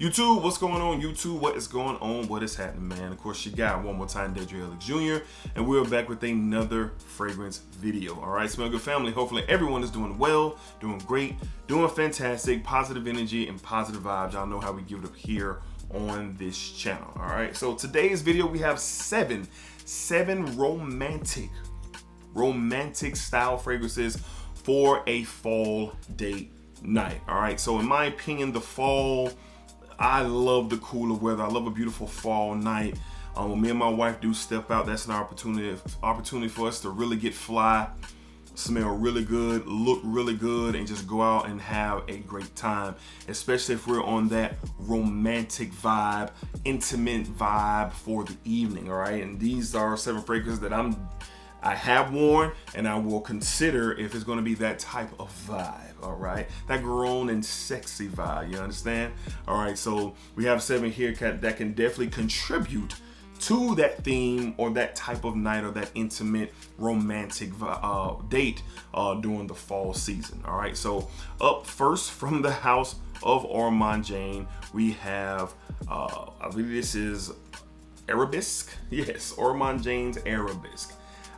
YouTube, what's going on? YouTube, what is going on? What is happening, man? Of course, you got one more time, DEDRICKHICKSJR, and we're back with another fragrance video. All right, Smell Good family. Hopefully, everyone is doing well, doing great, doing fantastic, positive energy and positive vibes. Y'all know how we give it up here on this channel. All right, so today's video we have seven romantic style fragrances for a fall date night. All right, so in my opinion, the fall, I love the cooler weather. I love a beautiful fall night. When me and my wife do step out, that's an opportunity for us to really get fly, smell really good, look really good, and just go out and have a great time, especially if we're on that romantic vibe, intimate vibe for the evening. All right, and these are 7 fragrances that I have worn and I will consider if it's going to be that type of vibe. All right, that grown and sexy vibe, you understand? All right, so we have 7 here that can definitely contribute to that theme or that type of night or that intimate romantic date during the fall season. All right, so up first from the house of Orman, we have I believe this is Arabesque. Yes, Orman's Arabesque.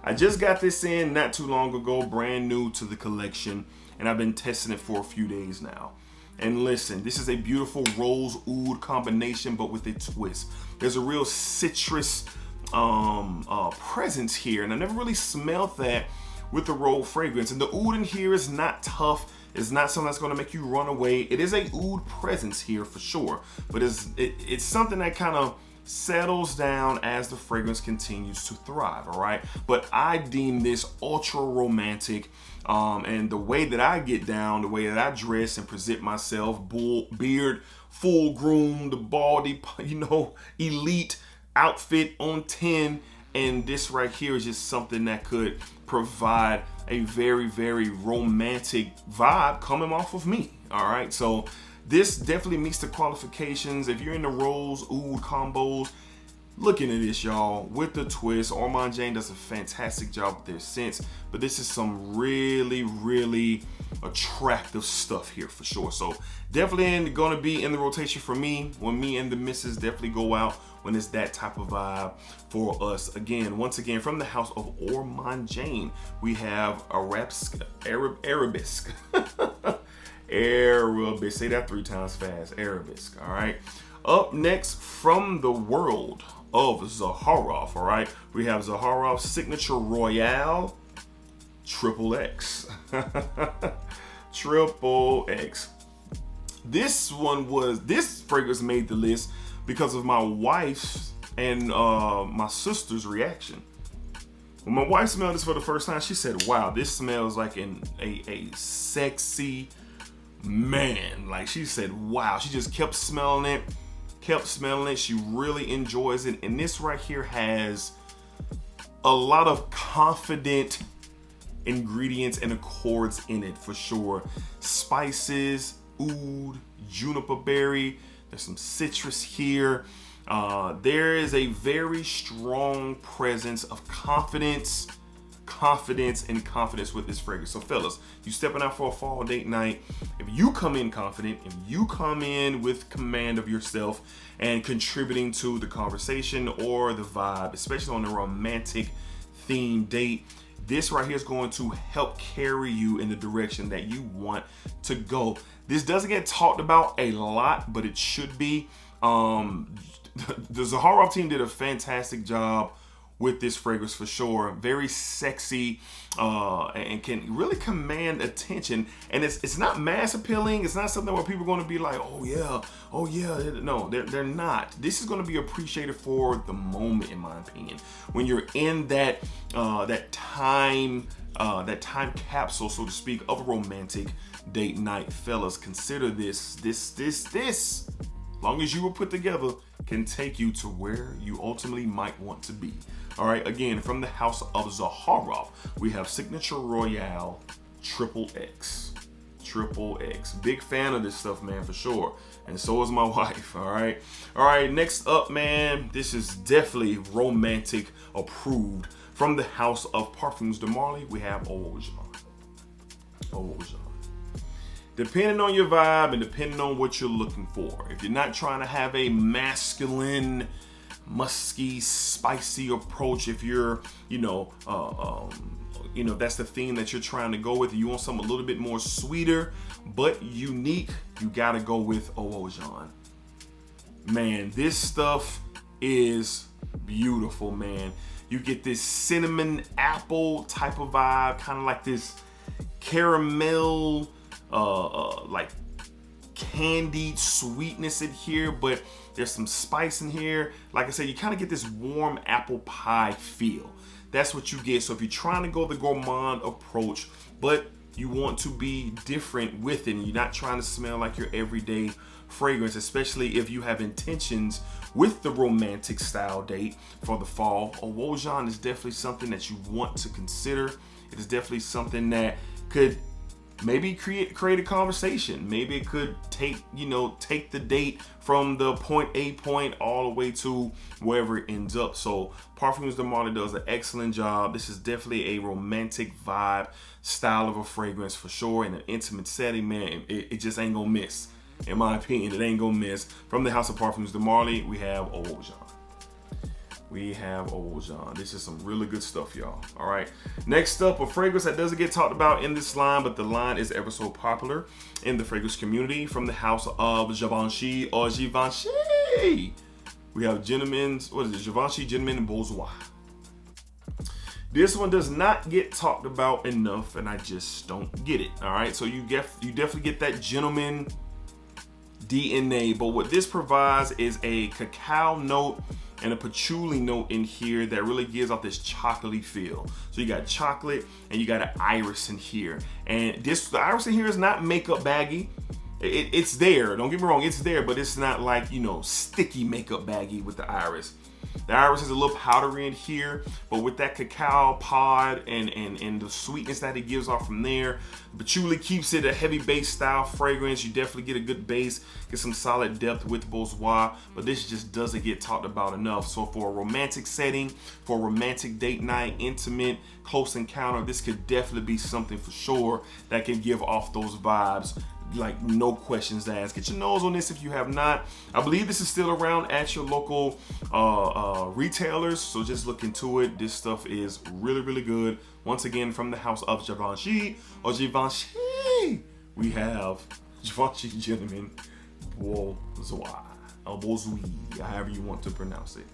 I just got this in not too long ago, brand new to the collection, and I've been testing it for a few days now. And listen, this is a beautiful rose oud combination, but with a twist. There's a real citrus presence here, and I never really smelled that with the rose fragrance. And the oud in here is not tough. It's not something that's gonna make you run away. It is a oud presence here for sure, but it's something that kind of settles down as the fragrance continues to thrive. All right, but I deem this ultra romantic, and the way that I get down, the way that I dress and present myself, beard full groomed, baldy, elite outfit on 10, and this right here is just something that could provide a very, very romantic vibe coming off of me. All right, so this definitely meets the qualifications. If you're in the rose oud combos, looking at this, y'all, with the twist. Orman does a fantastic job with their scents, but this is some really, really attractive stuff here for sure. So definitely gonna be in the rotation for me when me and the missus definitely go out when it's that type of vibe for us. Again, once again, from the house of Orman, we have Arabesque. Arabesque. Say that 3 times fast. Arabesque. All right. Up next, from the world of Zaharov, all right, we have Zaharov Signature Royale XXX. XXX. This fragrance made the list because of my wife's and my sister's reaction. When my wife smelled this for the first time, she said, "Wow, this smells like a sexy man." Like, she said, wow. She just kept smelling it. She really enjoys it. And this right here has a lot of confident ingredients and accords in it for sure. Spices, oud, juniper berry. There's some citrus here. There is a very strong presence of confidence with this fragrance. So fellas, you stepping out for a fall date night, if you come in confident, if you come in with command of yourself and contributing to the conversation or the vibe, especially on a romantic theme date, this right here is going to help carry you in the direction that you want to go. This doesn't get talked about a lot, but it should be. The Zaharov team did a fantastic job with this fragrance for sure. Very sexy, and can really command attention. And it's not mass appealing. It's not something where people are going to be like, oh yeah. No, they're not. This is going to be appreciated for the moment, in my opinion. When you're in that time capsule, so to speak, of a romantic date night, fellas, consider this. Long as you were put together, can take you to where you ultimately might want to be. All right, again, from the house of Zaharov, we have Signature Royale XXX. Big fan of this stuff, man, for sure. And so is my wife. All right, next up, man, this is definitely romantic approved. From the house of Parfums de Marly, we have Orman. depending on your vibe and depending on what you're looking for. If you're not trying to have a masculine, musky, spicy approach, if you're, that's the theme that you're trying to go with, you want something a little bit more sweeter but unique, you gotta go with Orman. Man, this stuff is beautiful, man. You get this cinnamon apple type of vibe, kind of like this caramel, like candied sweetness in here, but there's some spice in here. Like I said, you kind of get this warm apple pie feel. That's what you get. So if you're trying to go the gourmand approach, but you want to be different with it, and you're not trying to smell like your everyday fragrance, especially if you have intentions with the romantic style date for the fall, Orman is definitely something that you want to consider. It is definitely something that could maybe create a conversation. Maybe it could take the date from the point A all the way to wherever it ends up. So Parfums de Marly does an excellent job. This is definitely a romantic vibe style of a fragrance for sure. In an intimate setting, man, it just ain't gonna miss. In my opinion, it ain't gonna miss. From the house of Parfums de Marly, we have Orman. This is some really good stuff, y'all. All right. Next up, a fragrance that doesn't get talked about in this line, but the line is ever so popular in the fragrance community. From the house of Givenchy or Givenchy, we have Givenchy Gentleman Bourgeois. This one does not get talked about enough, and I just don't get it. All right. So you definitely get that gentleman DNA, but what this provides is a cacao note and a patchouli note in here that really gives off this chocolatey feel. So you got chocolate and you got an iris in here, and the iris in here is not makeup baggy. It's there, don't get me wrong, it's there, but it's not like, sticky makeup baggy with the iris. The iris is a little powdery in here, but with that cacao pod and the sweetness that it gives off from there, patchouli keeps it a heavy base style fragrance. You definitely get a good base, get some solid depth with Bourgeois, but this just doesn't get talked about enough. So for a romantic setting, for a romantic date night, intimate, close encounter, this could definitely be something for sure that can give off those vibes. Like, no questions asked. Get your nose on this if you have not. I believe this is still around at your local retailers, so just look into it. This stuff is really, really good. Once again, from the house of Givenchy or Givenchy, we have Givenchy Gentleman Bourgeois, or Bourgeois, however you want to pronounce it.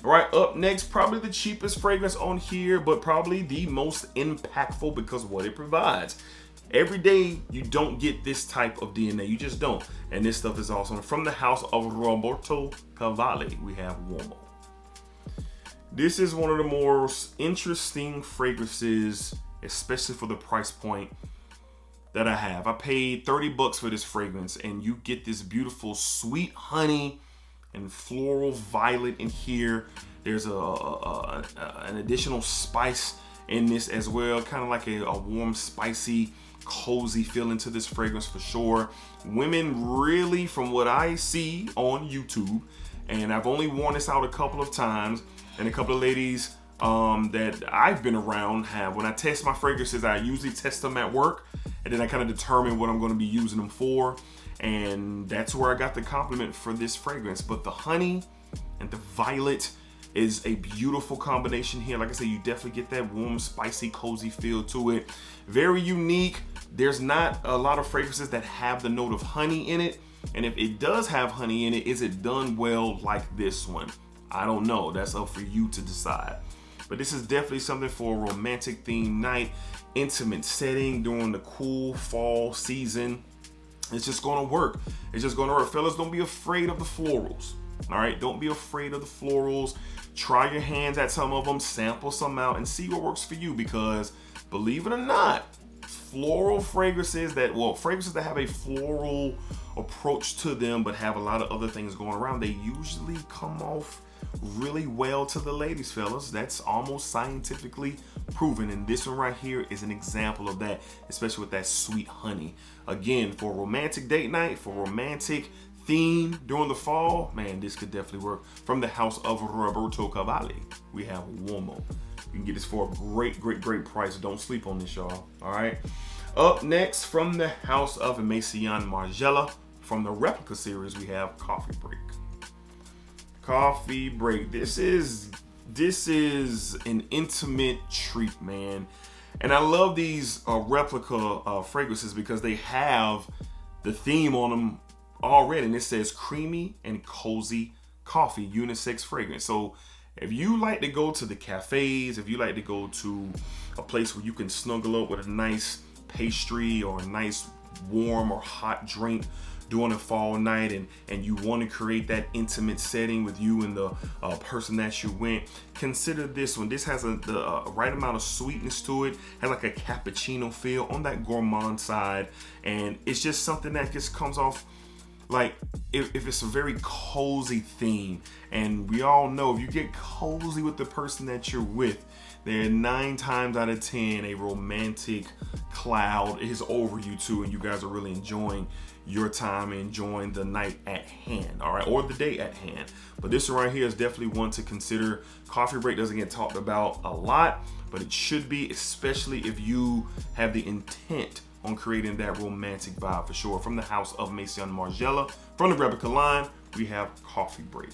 All right, up next, probably the cheapest fragrance on here, but probably the most impactful because of what it provides. Every day, you don't get this type of DNA. You just don't. And this stuff is awesome. From the house of Roberto Cavali, we have Uomo. This is one of the most interesting fragrances, especially for the price point that I have. I paid $30 for this fragrance, and you get this beautiful sweet honey and floral violet in here. There's an additional spice in this as well, kind of like a warm, spicy, cozy feeling to this fragrance for sure. Women really, from what I see on YouTube, and I've only worn this out a couple of times, and a couple of ladies that I've been around have, when I test my fragrances, I usually test them at work, and then I kind of determine what I'm going to be using them for, and that's where I got the compliment for this fragrance. But the honey and the violet is a beautiful combination here. Like I said, you definitely get that warm, spicy, cozy feel to it. Very unique. There's not a lot of fragrances that have the note of honey in it. And if it does have honey in it, is it done well like this one? I don't know. That's up for you to decide. But this is definitely something for a romantic themed night, intimate setting during the cool fall season. It's just gonna work. It's just gonna work. Fellas, don't be afraid of the florals. All right, don't be afraid of the florals. Try your hands at some of them, sample some out, and see what works for you, because believe it or not, fragrances that have a floral approach to them but have a lot of other things going around, they usually come off really well to the ladies, fellas. That's almost scientifically proven, and this one right here is an example of that, especially with that sweet honey. Again, for a romantic date night, for romantic theme during the fall, man, this could definitely work. From the house of Roberto Cavali, we have Uomo. You can get this for a great price. Don't sleep on this, y'all. All right. Up next, from the house of Maison Margiela, from the replica series, we have Coffee Break. Coffee Break. This is an intimate treat, man. And I love these replica fragrances because they have the theme on them already, and it says creamy and cozy coffee unisex fragrance. So if you like to go to the cafes, if you like to go to a place where you can snuggle up with a nice pastry or a nice warm or hot drink during a fall night, and you want to create that intimate setting with you and the person that you went, consider this one. This has the right amount of sweetness to it, has like a cappuccino feel on that gourmand side, and it's just something that just comes off like if it's a very cozy theme. And we all know if you get cozy with the person that you're with, then 9 times out of 10 a romantic cloud is over you two, and you guys are really enjoying your time, enjoying the night at hand, all right, or the day at hand. But this one right here is definitely one to consider. Coffee Break doesn't get talked about a lot, but it should be, especially if you have the intent on creating that romantic vibe for sure. From the house of Maison Margiela, from the replica line, we have Coffee Break.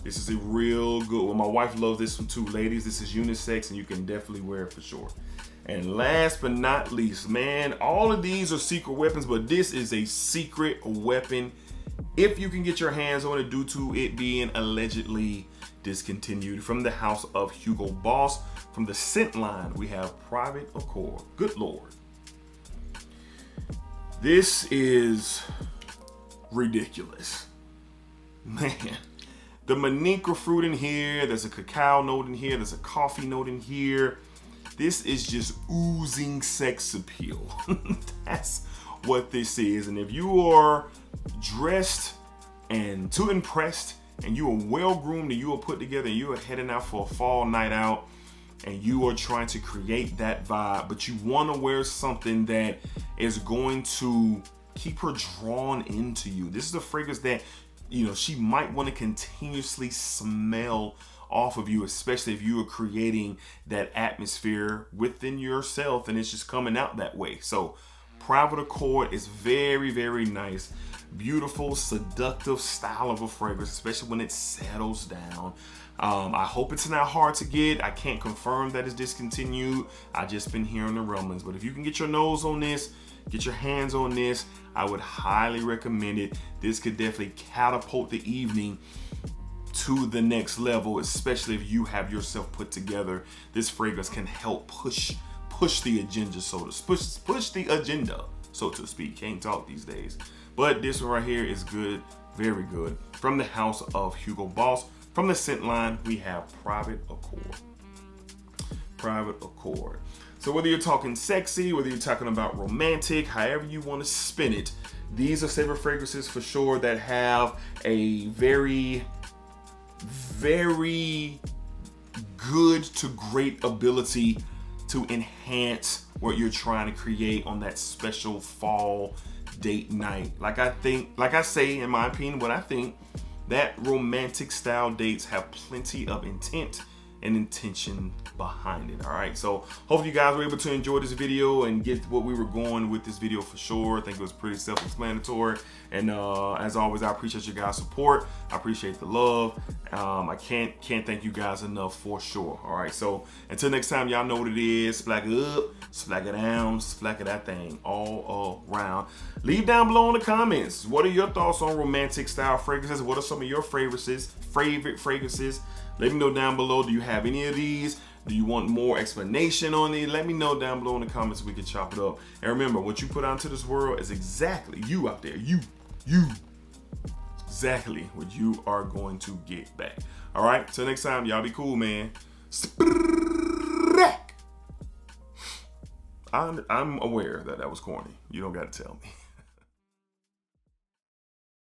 This is a real good one. My wife loves this one too, ladies. This is unisex, and you can definitely wear it for sure. And last but not least, man, all of these are secret weapons, but this is a secret weapon if you can get your hands on it, due to it being allegedly discontinued. From the house of Hugo Boss, from the scent line, we have Private Accord. Good Lord. This is ridiculous. Man, the manica fruit in here, there's a cacao note in here, there's a coffee note in here. This is just oozing sex appeal. That's what this is. And if you are dressed and too impressed, and you are well groomed, and you are put together, and you are heading out for a fall night out, and you are trying to create that vibe, but you want to wear something that is going to keep her drawn into you. This is a fragrance that, you know, she might want to continuously smell off of you, especially if you are creating that atmosphere within yourself and it's just coming out that way. So Private Accord is very, very nice, beautiful, seductive style of a fragrance, especially when it settles down. I hope it's not hard to get. I can't confirm that it's discontinued. I just been hearing the rumblings, but if you can get your nose on this, get your hands on this, I would highly recommend it. This could definitely catapult the evening to the next level, especially if you have yourself put together. This fragrance can help push the agenda, push the agenda, so to speak. Can't talk these days, but this one right here is good, very good. From the house of Hugo Boss, from the scent line, we have Private Accord. Private Accord. So whether you're talking sexy, whether you're talking about romantic, however you want to spin it, these are favorite fragrances for sure that have a very, very good to great ability to enhance what you're trying to create on that special fall date night. Like I say, in my opinion, what I think, that romantic style dates have plenty of intent and intention behind it. All right, so hopefully you guys were able to enjoy this video and get what we were going with this video for sure. I think it was pretty self-explanatory, and as always, I appreciate you guys' support. I appreciate the love. I can't thank you guys enough for sure. All right, so until next time, y'all know what it is. Splack it up, splack it down, splack it that thing all around. Leave down below in the comments, what are your thoughts on romantic style fragrances? What are some of your favorite fragrances? Let me know down below. Do you have any of these? Do you want more explanation on it? Let me know down below in the comments so we can chop it up. And remember, what you put out into this world is exactly, you out there, you, exactly what you are going to get back. All right, till next time, y'all be cool, man. I'm aware that was corny. You don't got to tell me.